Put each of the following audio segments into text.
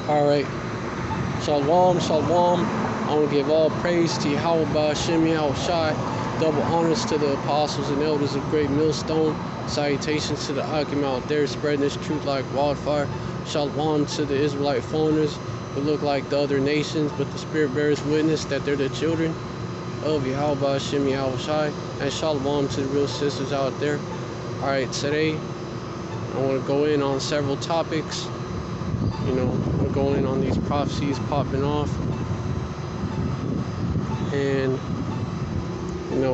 Alright. Shalom, shalom. I want to give all praise to Yahweh Ba'Shem Yahushai. Double honors to the apostles and elders of Great Millstone. Salutations to the Akim out there spreading this truth like wildfire. Shalom to the Israelite foreigners who look like the other nations, but the Spirit bears witness that they're the children of Yahweh Ba'Shem Yahushai. And shalom to the real sisters out there. Alright, today I want to go in on several topics. We're going on these prophecies popping off, and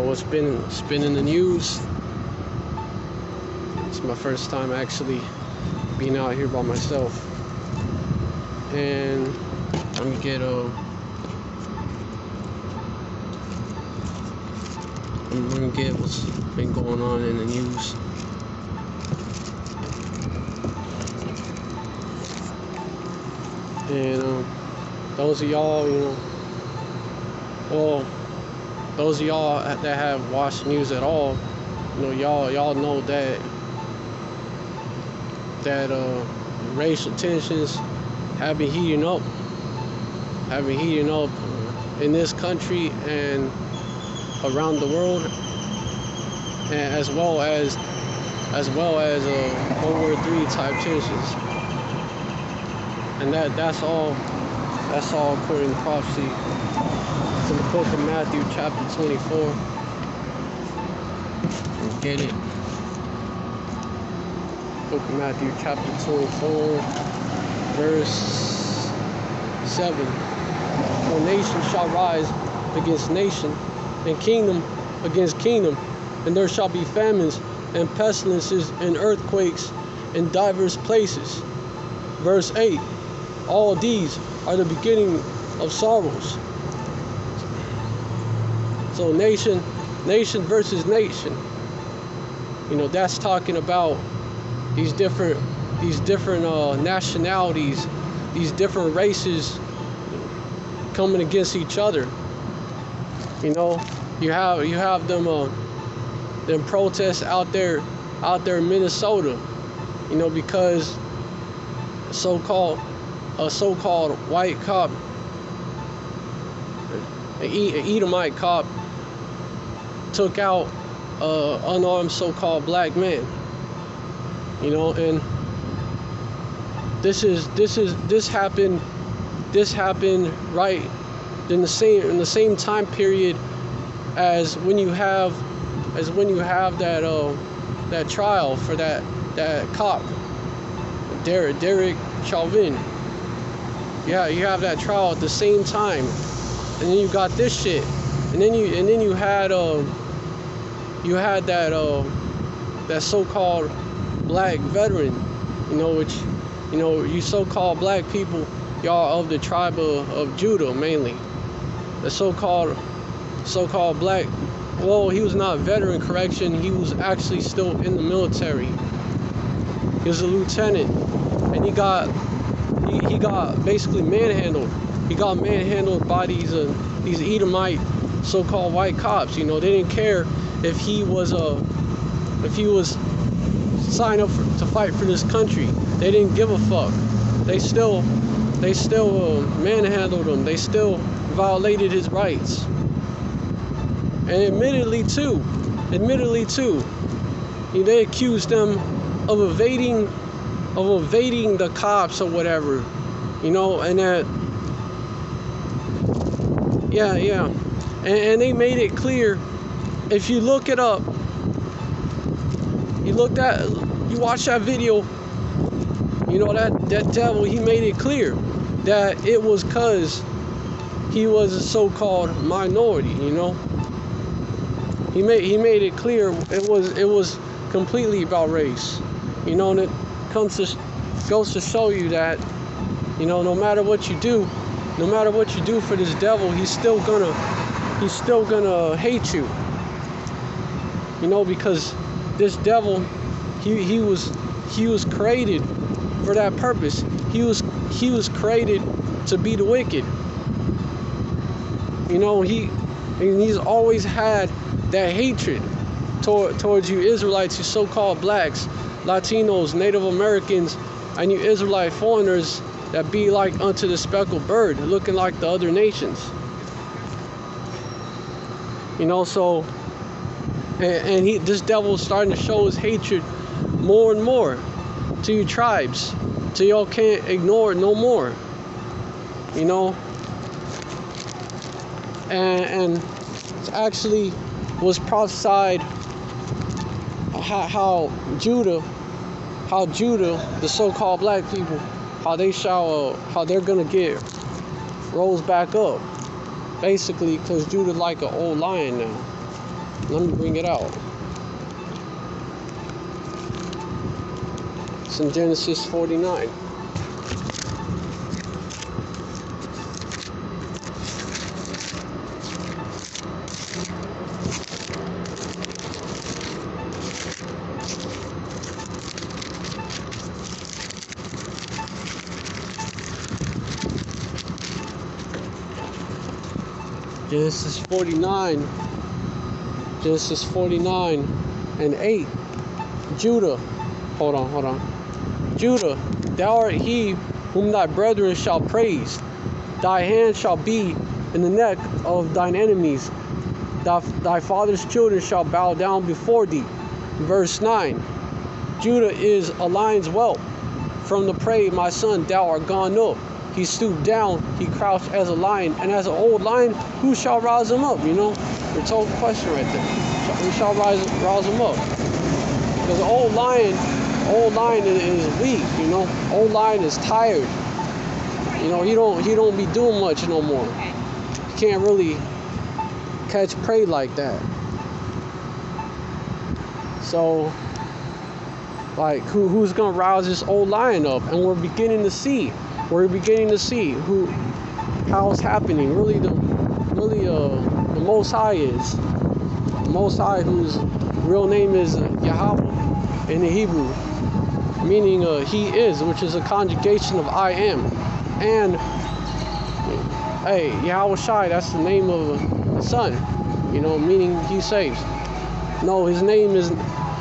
what's been in the news. It's my first time actually being out here by myself, and I'm gonna get what's been going on in the news. And those of y'all, those of y'all that have watched the news at all, y'all know that racial tensions have been heating up in this country and around the world, and as well as World War III type tensions. And that's all according to prophecy. It's in the book of Matthew chapter 24. Get it. Book of Matthew chapter 24, verse 7. For nation shall rise against nation, and kingdom against kingdom, and there shall be famines and pestilences and earthquakes in divers places. Verse 8. All these are the beginning of sorrows. So nation versus nation. That's talking about these different nationalities, these different races coming against each other. You have them protests out there in Minnesota. Because a so-called white cop, an Edomite cop, took out an unarmed so-called black man. And this happened right in the same time period as when you have that trial for that cop, Derek Chauvin. Yeah, you have that trial at the same time, and then you got this shit, and then you had that so-called black veteran, which you so-called black people, y'all of the tribe of Judah mainly. The so-called black, well, he was not veteran, correction, he was actually still in the military. He was a lieutenant, and he got basically manhandled. He got manhandled by these Edomite so-called white cops. They didn't care if he was signed up to fight for this country. They didn't give a fuck. They still manhandled him. They still violated his rights. And admittedly too, they accused them of evading the cops or whatever, and that, and they made it clear. If you look it up, you watch that video, that devil, he made it clear that it was because he was a so-called minority. He made it clear it was completely about race. And it goes to show you that, no matter what you do for this devil, he's still gonna hate you. Because this devil, he was created for that purpose. He was created to be the wicked. He's always had that hatred towards you Israelites, you so-called blacks, Latinos, Native Americans, and you Israelite foreigners that be like unto the speckled bird, looking like the other nations. You know, so, and this devil is starting to show his hatred more and more to you tribes, till y'all can't ignore it no more. You know, and it actually was prophesied how Judah, the so-called black people, how they're gonna get rose back up, basically, because Judah like an old lion now. Let me bring it out. It's in Genesis 49. Genesis 49 and 8. Judah, hold on. Judah, thou art he whom thy brethren shall praise. Thy hand shall be in the neck of thine enemies. Thy father's children shall bow down before thee. Verse 9. Judah is a lion's whelp. From the prey, my son, thou art gone up. He stooped down, he crouched as a lion, and as an old lion, who shall rouse him up? You know, rhetorical question right there. Who shall rouse him up? Because an old lion is weak. You know, old lion is tired. You know, he don't be doing much no more. He can't really catch prey like that. So, like, who's gonna rouse this old lion up? And we're beginning to see how it's happening. Really, the Most High is. The Most High, whose real name is Yahweh in the Hebrew, meaning He is, which is a conjugation of I am. And hey, Yahweh Shai, that's the name of the Son, you know, meaning He saves. No, His name is,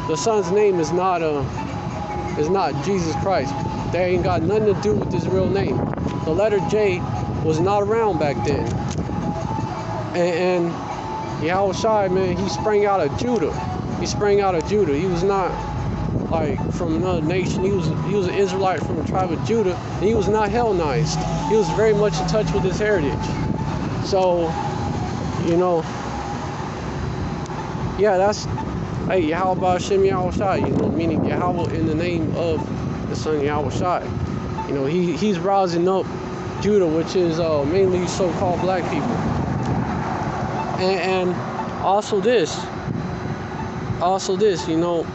the Son's name is not Jesus Christ. That ain't got nothing to do with His real name. The letter J was not around back then. And Yahweh Shai, man, He sprang out of Judah. He was not like from another nation. He was an Israelite from the tribe of Judah, and he was not Hellenized. He was very much in touch with his heritage. So, you know, yeah, that's, hey, Yahweh Ba'Shem Yahweh Shai, you know, meaning Yahweh in the name of the Son Yahweh Shai. You know, he's rousing up Judah, which is mainly so-called black people. And also this, you know,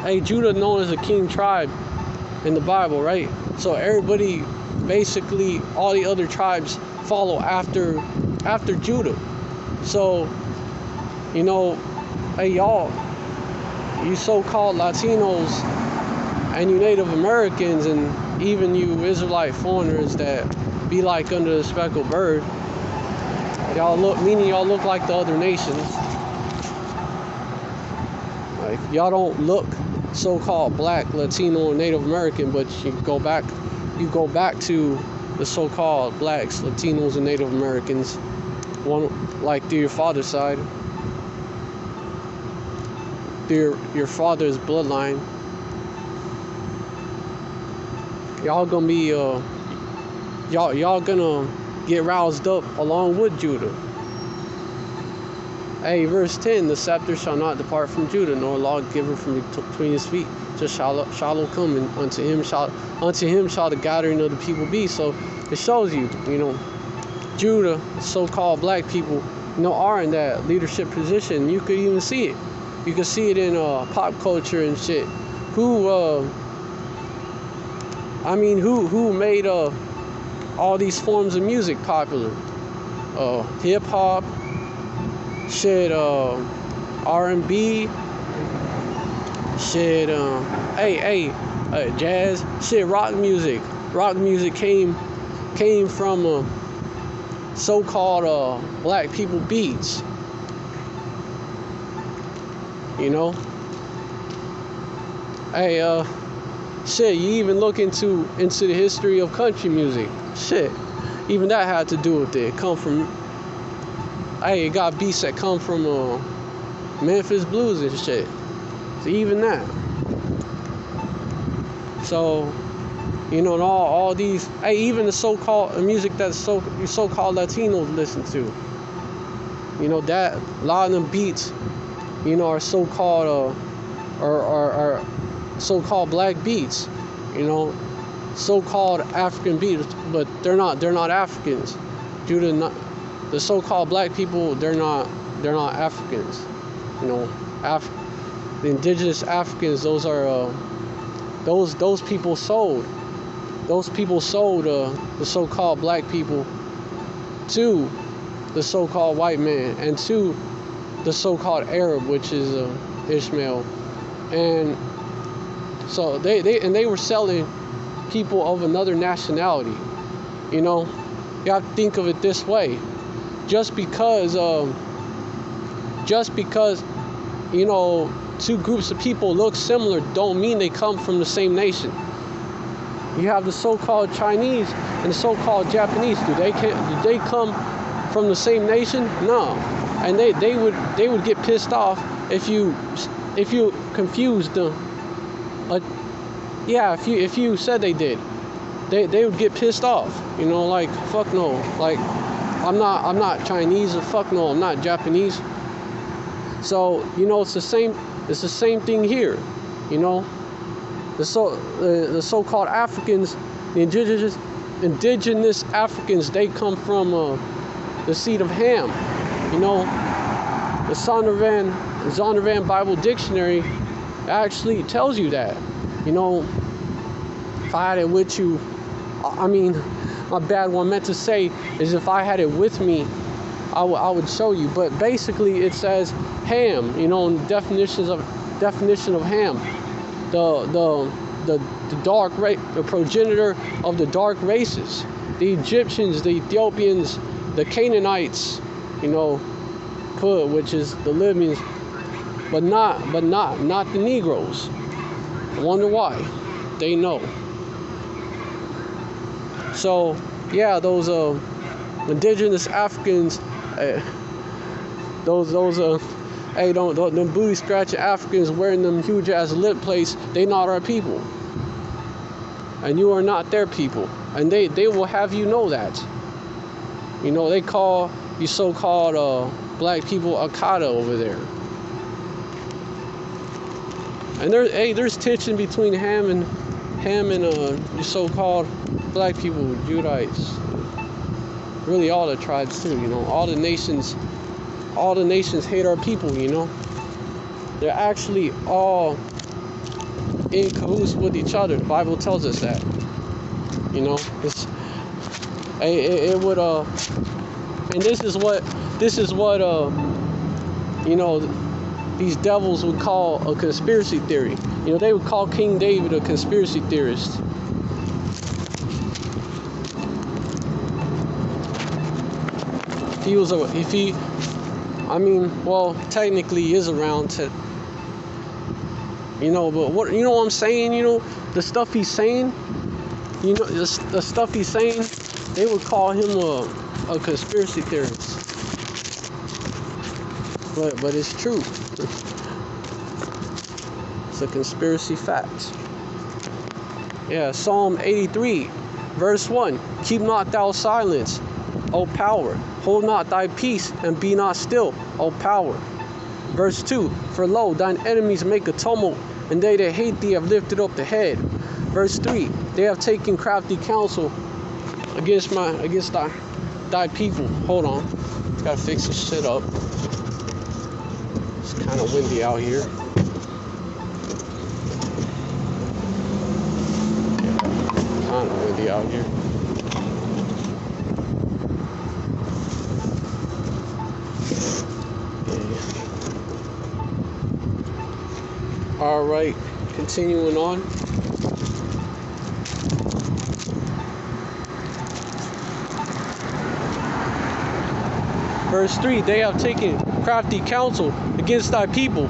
hey, Judah known as a king tribe in the Bible, right? So everybody, basically, all the other tribes follow after Judah. So, you know, hey, y'all, you so-called Latinos and you Native Americans and even you Israelite foreigners that be like under the speckled bird, y'all look like the other nations. Like, y'all don't look so-called black, Latino, or Native American, but you go back to the so-called blacks, Latinos, and Native Americans, one like through your father's side, through your father's bloodline. Y'all gonna be y'all gonna get roused up along with Judah. Hey, verse 10, the scepter shall not depart from Judah, nor a lawgiver from between his feet, just shall come, and unto him shall the gathering of the people be. So it shows you, you know, Judah, so-called black people, you know, are in that leadership position. You could even see it. You could see it in pop culture and shit. Who made all these forms of music popular? Hip hop, shit, R&B, shit, jazz, shit, rock music. Rock music came from so-called black people beats. You know? Hey, shit, you even look into the history of country music. Shit, even that had to do with it. It got beats that come from Memphis blues and shit. So even that. So, and all these, even the so-called music that so-called Latinos listen to. That a lot of them beats, are so-called are so-called black beats, so-called African beats, but they're not Africans. Due to the so-called black people, they're not Africans. The indigenous Africans, those are those people sold the so-called black people to the so-called white man and to the so-called Arab, which is Ishmael. And so they were selling people of another nationality. You have to think of it this way. Just because two groups of people look similar don't mean they come from the same nation. You have the so-called Chinese and the so-called Japanese. Do they come from the same nation? No. And they would get pissed off if you confused them. If you said they did, they would get pissed off. Like, fuck no. Like, I'm not Chinese, or fuck no, I'm not Japanese. So it's the same thing here. The so-called Africans, the indigenous Africans, they come from the seed of Ham. The Zondervan Bible Dictionary actually tells you that. If I had it with you, my bad, what I meant to say is if I had it with me, I would show you. But basically it says Ham, definition of Ham. The dark race, the progenitor of the dark races, the Egyptians, the Ethiopians, the Canaanites, which is the Libyans, but not the Negroes. I wonder why. They know. So yeah, those indigenous Africans, them booty scratching Africans wearing them huge ass lip plates, they not our people. And you are not their people. And they will have you know that. They call you so-called black people Akata over there. And there's tension between Ham and you so-called black people, Judites. Really all the tribes too, all the nations hate our people, They're actually all in cahoots with each other. The Bible tells us that. It would and this is what these devils would call a conspiracy theory. They would call King David a conspiracy theorist. Technically he is around to, but what I'm saying, the stuff he's saying, the stuff he's saying, they would call him a conspiracy theorist. But it's true. It's a conspiracy fact. Yeah, Psalm 83, verse 1. Keep not thou silence, O power. Hold not thy peace, and be not still, O power. Verse 2. For lo, thine enemies make a tumult, and they that hate thee have lifted up the head. Verse 3. They have taken crafty counsel against thy people. Hold on. Gotta fix this shit up. It's kind of windy out here. Kind of windy out here. All right, continuing on. Verse 3, they have taken crafty counsel against thy people,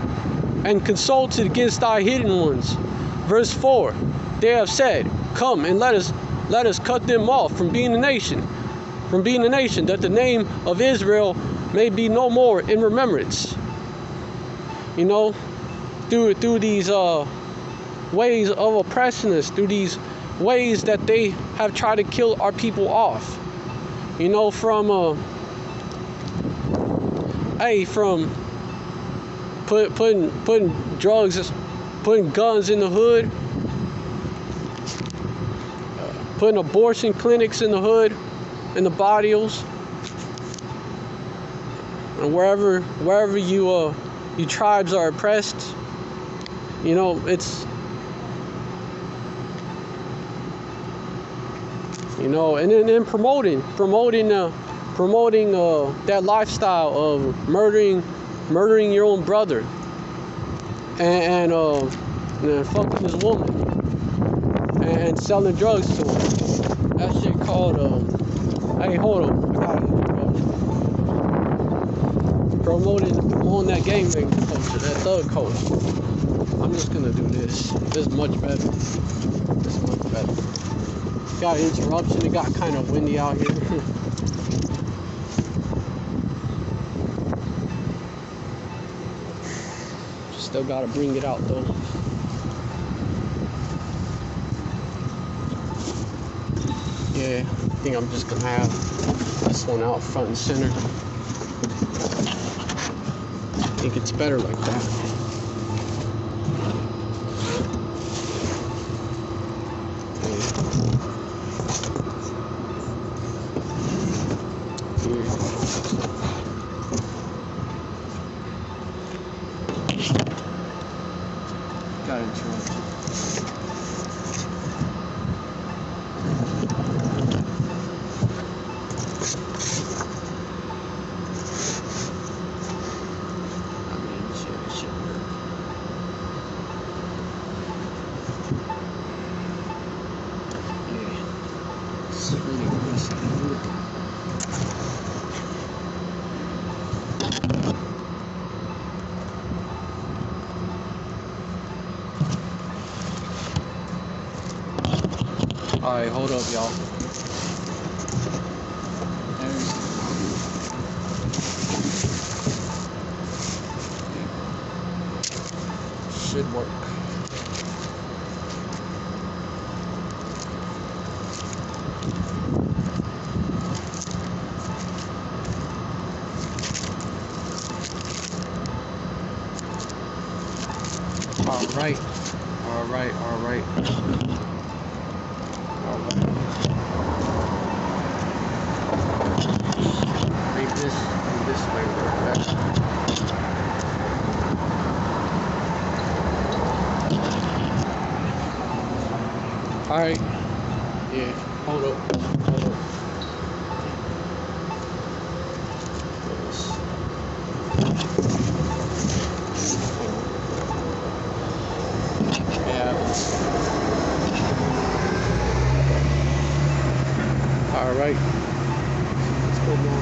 and consulted against thy hidden ones. Verse 4, they have said, come and let us cut them off from being a nation, that the name of Israel may be no more in remembrance. You know, through these ways of oppressing us, through these ways that they have tried to kill our people off. You know, from putting drugs, putting guns in the hood, putting abortion clinics in the hood, in the barrios, and wherever you tribes are oppressed. You know, it's, you know, and then promoting that lifestyle of murdering your own brother, and fucking this woman, and selling drugs to him. That shit called hey, hold on, I gotta interrupt. Promoting that gangbang culture, that thug culture. I'm just gonna do this. This is much better. Got an interruption. It got kind of windy out here. Still gotta bring it out though. Yeah, I think I'm just gonna have this one out front and center. I think it's better like that. Got interrupted. Alright, hold up, y'all. Should work. Alright. Read this way real fast. Alright. Yeah, hold up. Alright. Let's go now.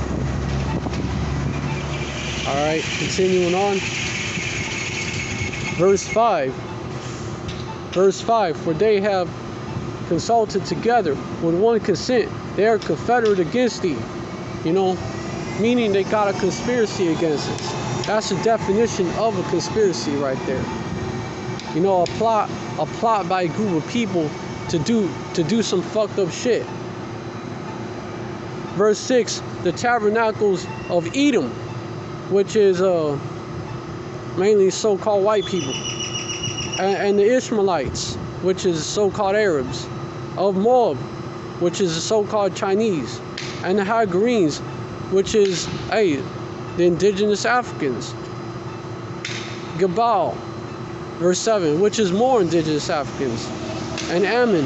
Alright, continuing on. Verse 5. For they have consulted together with one consent. They are confederate against thee. You know, meaning they got a conspiracy against us. That's the definition of a conspiracy right there. You know, a plot by a group of people to do some fucked up shit. Verse 6, the tabernacles of Edom, which is mainly so-called white people, and the Ishmaelites, which is so-called Arabs, of Moab, which is the so-called Chinese, and the Hagarenes, which is the indigenous Africans. Gabal, verse 7, which is more indigenous Africans, and Ammon,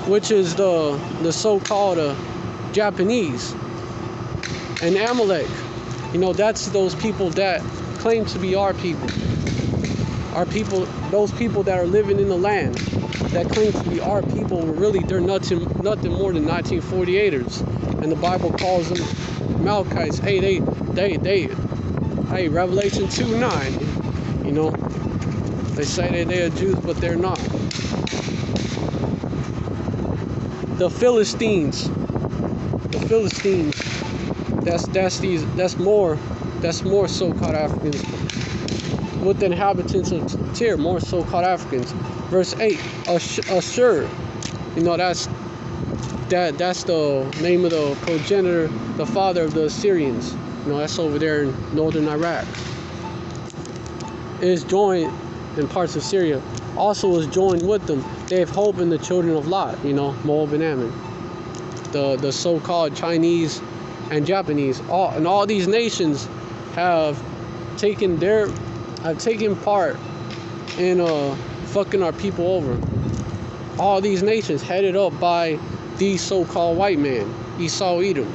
which is the so-called Japanese, and Amalek. You know, that's those people that claim to be our people. Our people, those people that are living in the land that claim to be our people, really they're nothing more than 1948ers. And the Bible calls them Amalekites. Hey, Revelation 2:9. You know, they say that they are Jews, but they're not. The Philistines. The Philistines. That's more so-called Africans with the inhabitants of Tyre, more so-called Africans. Verse 8, Ashur. You know, that's the name of the progenitor, the father of the Assyrians. You know, that's over there in northern Iraq. It is joined in parts of Syria. Also is joined with them. They have hope in the children of Lot, you know, Moab and Ammon. The so-called Chinese and Japanese. All these nations have taken part in fucking our people over. All these nations headed up by these so-called white men, Esau Edom.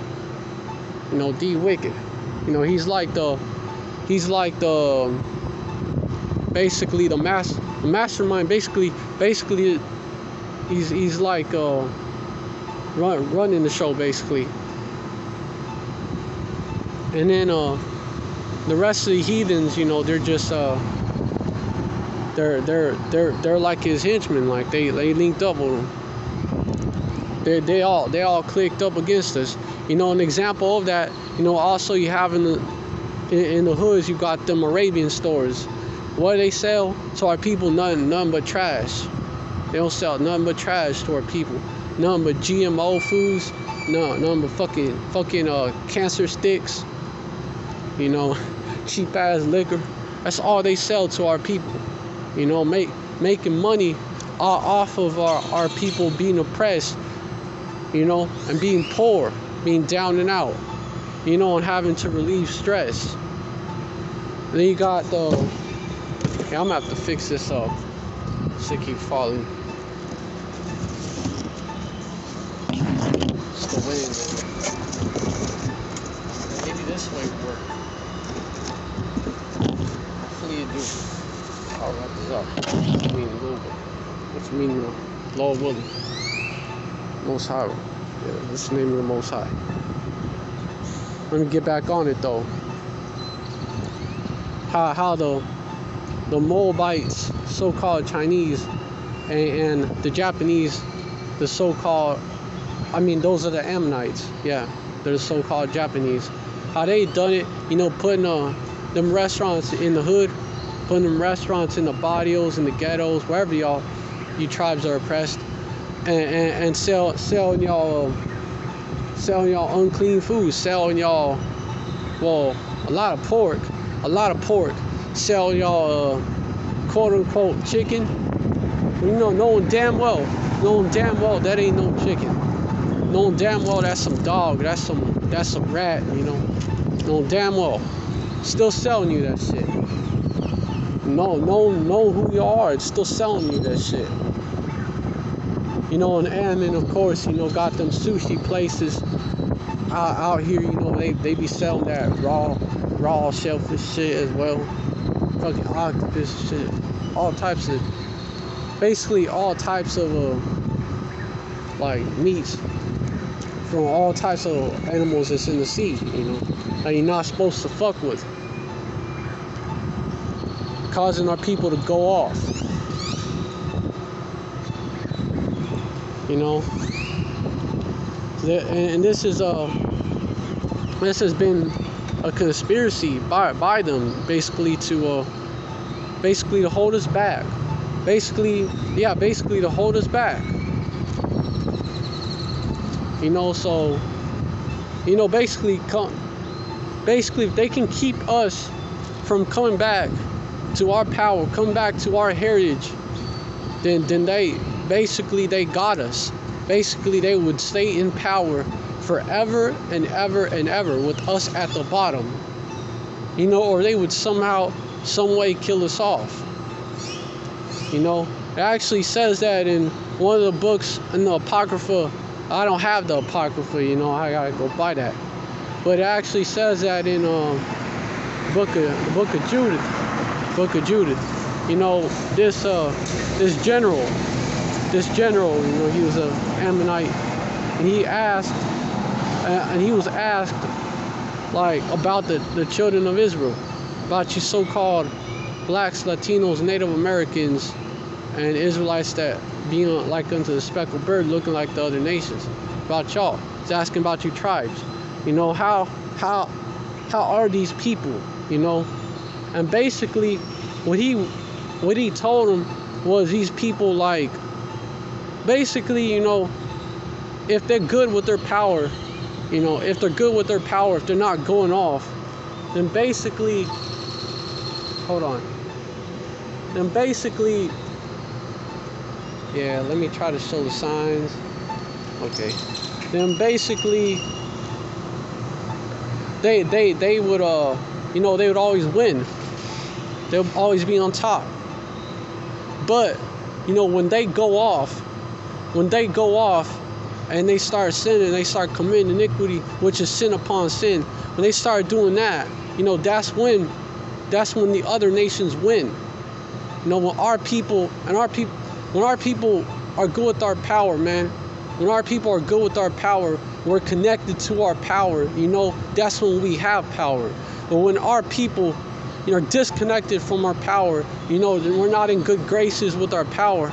You know, D Wicked. You know, he's like the basically the mastermind. Basically he's like running the show basically. And then the rest of the heathens, you know, they're just they're like his henchmen, like they linked up with him. They all clicked up against us. You know, an example of that, you know, also you have in the hoods, you got them Arabian stores. What do they sell to our people? Nothing but trash. They don't sell nothing but trash to our people. Nothing but GMO foods. Nothing but fucking cancer sticks. You know, cheap ass liquor. That's all they sell to our people. You know, making money off of our people being oppressed. You know, and being poor, being down and out. You know, and having to relieve stress. And then you got the. Yeah, I'm gonna have to fix this up. Shit keep falling. It's the wind, man. Maybe this way would work. Hopefully it do. I'll wrap this up. Which means a little bit. Which means Lord willing. Most High. Yeah, this is the name of the Most High. Let me get back on it though. How the Moabites, so-called Chinese, and the Japanese, the so-called, I mean, those are the Ammonites. Yeah, they're the so-called Japanese. How they done it, you know, putting them restaurants in the hood, putting them restaurants in the barrios, in the ghettos, wherever you tribes are oppressed, and selling y'all unclean food, selling y'all, well, a lot of pork, sell y'all quote unquote chicken. You know, knowing damn well that ain't no chicken. Knowing damn well that's some dog, that's some rat, you know. Knowing damn well. Still selling you that shit. Know who you are, it's still selling you that shit. You know, and then of course, you know, got them sushi places out here, you know, they be selling that raw shellfish shit as well. Fucking octopus shit. Basically all types of like meats from all types of animals that's in the sea, you know, that you're not supposed to fuck with. Causing our people to go off. You know, and this has been a conspiracy by them, basically to hold us back. Basically to hold us back. You know, so, you know, basically if they can keep us from coming back to our power, coming back to our heritage, then they got us. Basically, they would stay in power forever and ever and ever with us at the bottom. You know, or they would somehow, some way kill us off. You know, it actually says that in one of the books in the Apocrypha. I don't have the Apocrypha, you know, I gotta go buy that. But it actually says that in the book of Judith. You know, this general, you know, he was an Ammonite, and he was asked like about the children of Israel, about you so-called blacks, Latinos, Native Americans, and Israelites that being like unto the speckled bird, looking like the other nations. About y'all, it's asking about you tribes. You know, how are these people? You know, and basically, what he told them was these people, like, basically, you know, if they're good with their power, you know, if they're good with their power, if they're not going off, then basically, hold on. Then basically, yeah, let me try to show the signs. Okay. Then basically, they would, you know, they would always win. They would always be on top. But, you know, when they go off, and they start sinning, they start committing iniquity, which is sin upon sin. When they start doing that, you know, that's when the other nations win. You know, when our people are good with our power, man. When our people are good with our power, we're connected to our power. You know, that's when we have power. But when our people, you know, are disconnected from our power, you know, we're not in good graces with our power.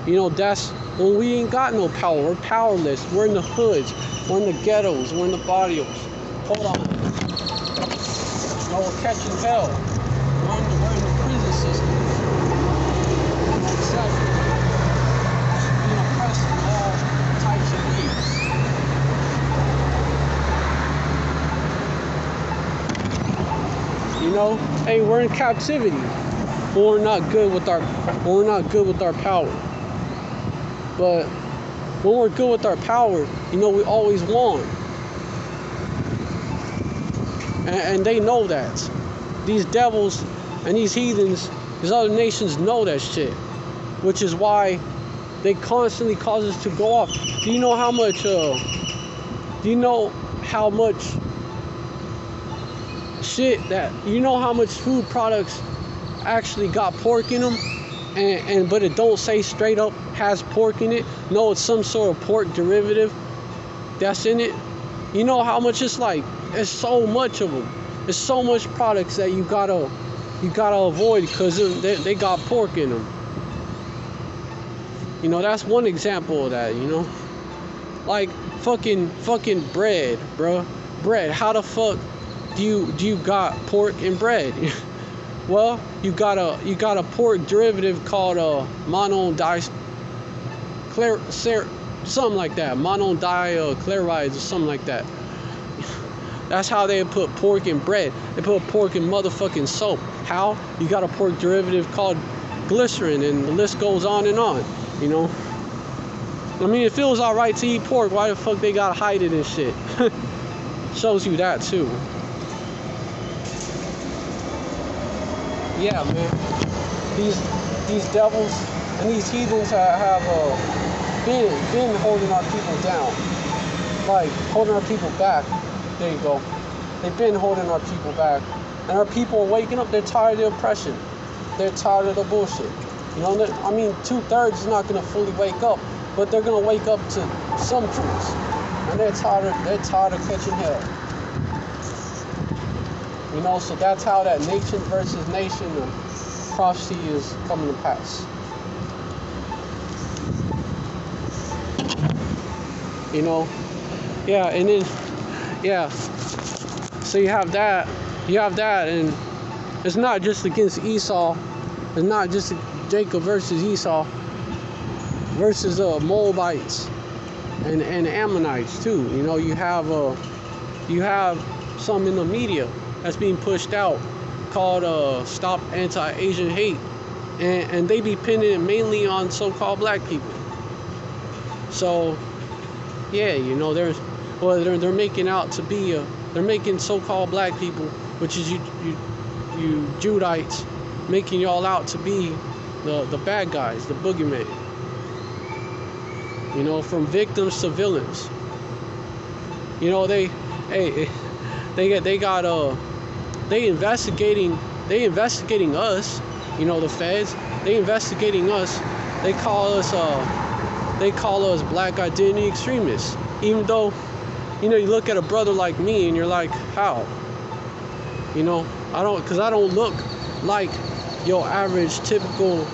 You know, that's when we ain't got no power. We're powerless. We're in the hoods. We're in the ghettos. We're in the barrios. Hold on. No, we're catching hell. We're in the prison system. Exactly. Being oppressed in all types of ways. You know, hey, we're in captivity. When we're not good with our power. But when we're good with our power, you know, we always won. And they know that. These devils and these heathens, these other nations know that shit. Which is why they constantly cause us to go off. Do you know how much how much food products actually got pork in them? But it don't say straight up has pork in it. No, it's some sort of pork derivative that's in it. You know how much it's like? There's so much of them. There's so much products that you gotta avoid because they got pork in them. You know, that's one example of that. You know, like fucking bread, bro. Bread. How the fuck do you got pork in bread? Well, you got a pork derivative called something like that, monodichlorides or something like that. That's how they put pork in bread. They put pork in motherfucking soap. How? You got a pork derivative called glycerin, and the list goes on and on. You know. I mean, it feels alright to eat pork. Why the fuck they gotta hide it and shit? Shows you that too. Yeah, man. These devils and these heathens have been holding our people down, like holding our people back. There you go. They've been holding our people back, and our people are waking up. They're tired of the oppression. They're tired of the bullshit. You know, I mean, 2/3 is not gonna fully wake up, but they're gonna wake up to some truths, and they're tired of catching hell. You know, so that's how that nation versus nation prophecy is coming to pass. You know, yeah, and then, yeah, so you have that, and it's not just against Esau, it's not just Jacob versus Esau, versus Moabites and Ammonites too. You know, you have some in the media that's being pushed out called Stop Anti-Asian Hate, and they be pinning it mainly on so-called black people. So yeah, you know, they're making out to be they're making so-called black people, which is you Judites, making y'all out to be the bad guys, the boogeyman. You know, from victims to villains. You know, they investigating us. You know, the feds, they investigating us. They call us black identity extremists. Even though, you know, you look at a brother like me and you're like, how? You know, I don't look like your average typical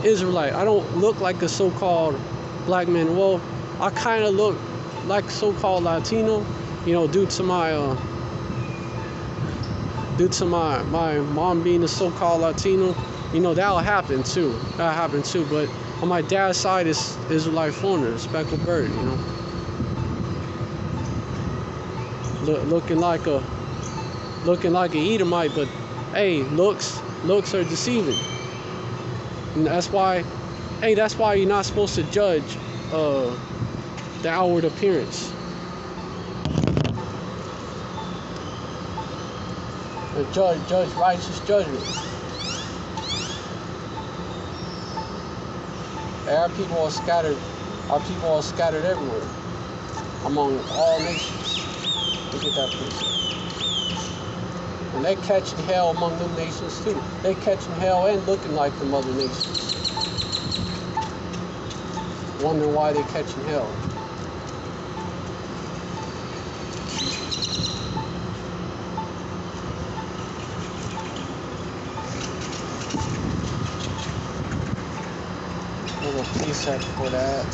Israelite. I don't look like a so-called black man. Well, I kind of look like so-called Latino, you know, due to my mom being a so-called Latino. You know, that'll happen too. But on my dad's side, is Israelite foreigner, speckled bird. You know, looking like a Edomite, but hey, looks are deceiving, and that's why you're not supposed to judge the outward appearance. Judge righteous judgment. Our people are scattered everywhere among all nations. Look at that, please. And they catching hell among them nations too. They catching hell and looking like them other nations. Wondering why they catching hell. A little precept for that.